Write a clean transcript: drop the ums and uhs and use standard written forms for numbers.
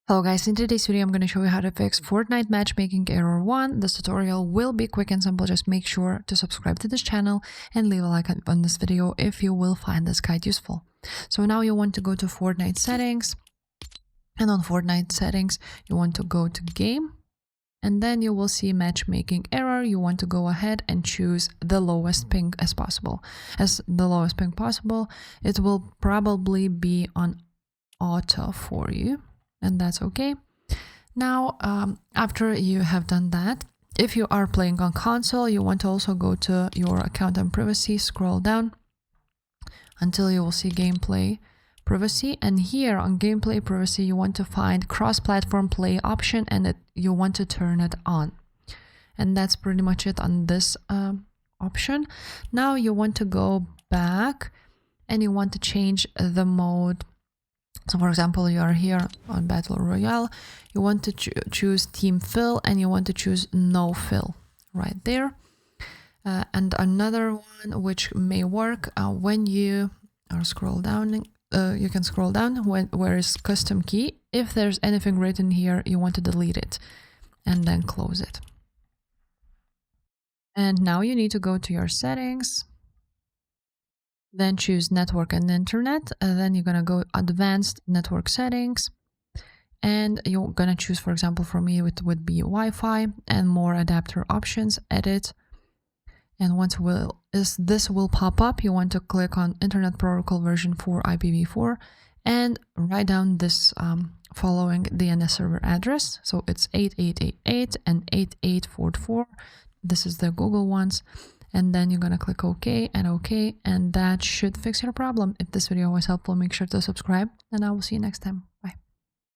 Hello guys, in today's video I'm going to show you how to fix Fortnite Matchmaking error 1. This tutorial will be quick and simple. Just make sure to subscribe to this channel and leave a like on this video if you will find this guide useful. So now you want to go to Fortnite settings, and on Fortnite settings you want to go to game, and then you will see matchmaking error. You want to go ahead and choose the lowest ping as possible. It will probably be on auto for you, and that's okay. Now, after you have done that, if you are playing on console, you want to also go to your account and privacy, scroll down until you will see gameplay privacy, and here on gameplay privacy you want to find cross-platform play option, and you want to turn it on. And that's pretty much it on this option. Now you want to go back and you want to change the mode. So for example, you are here on Battle Royale, you want to choose Team Fill, and you want to choose No Fill right there. And another one which may work when you are scroll down, you can scroll down where is custom key. If there's anything written here, you want to delete it and then close it. And now you need to go to your settings, then choose network and internet, and then you're gonna go advanced network settings, and you're gonna choose, for example, for me it would be Wi-Fi, and more adapter options, edit. And once this will pop up, you want to click on Internet Protocol version 4 IPv4 and write down this following DNS server address. So it's 8888 and 8844. This is the Google ones. And then you're gonna click OK, and that should fix your problem. If this video was helpful, make sure to subscribe, and I will see you next time.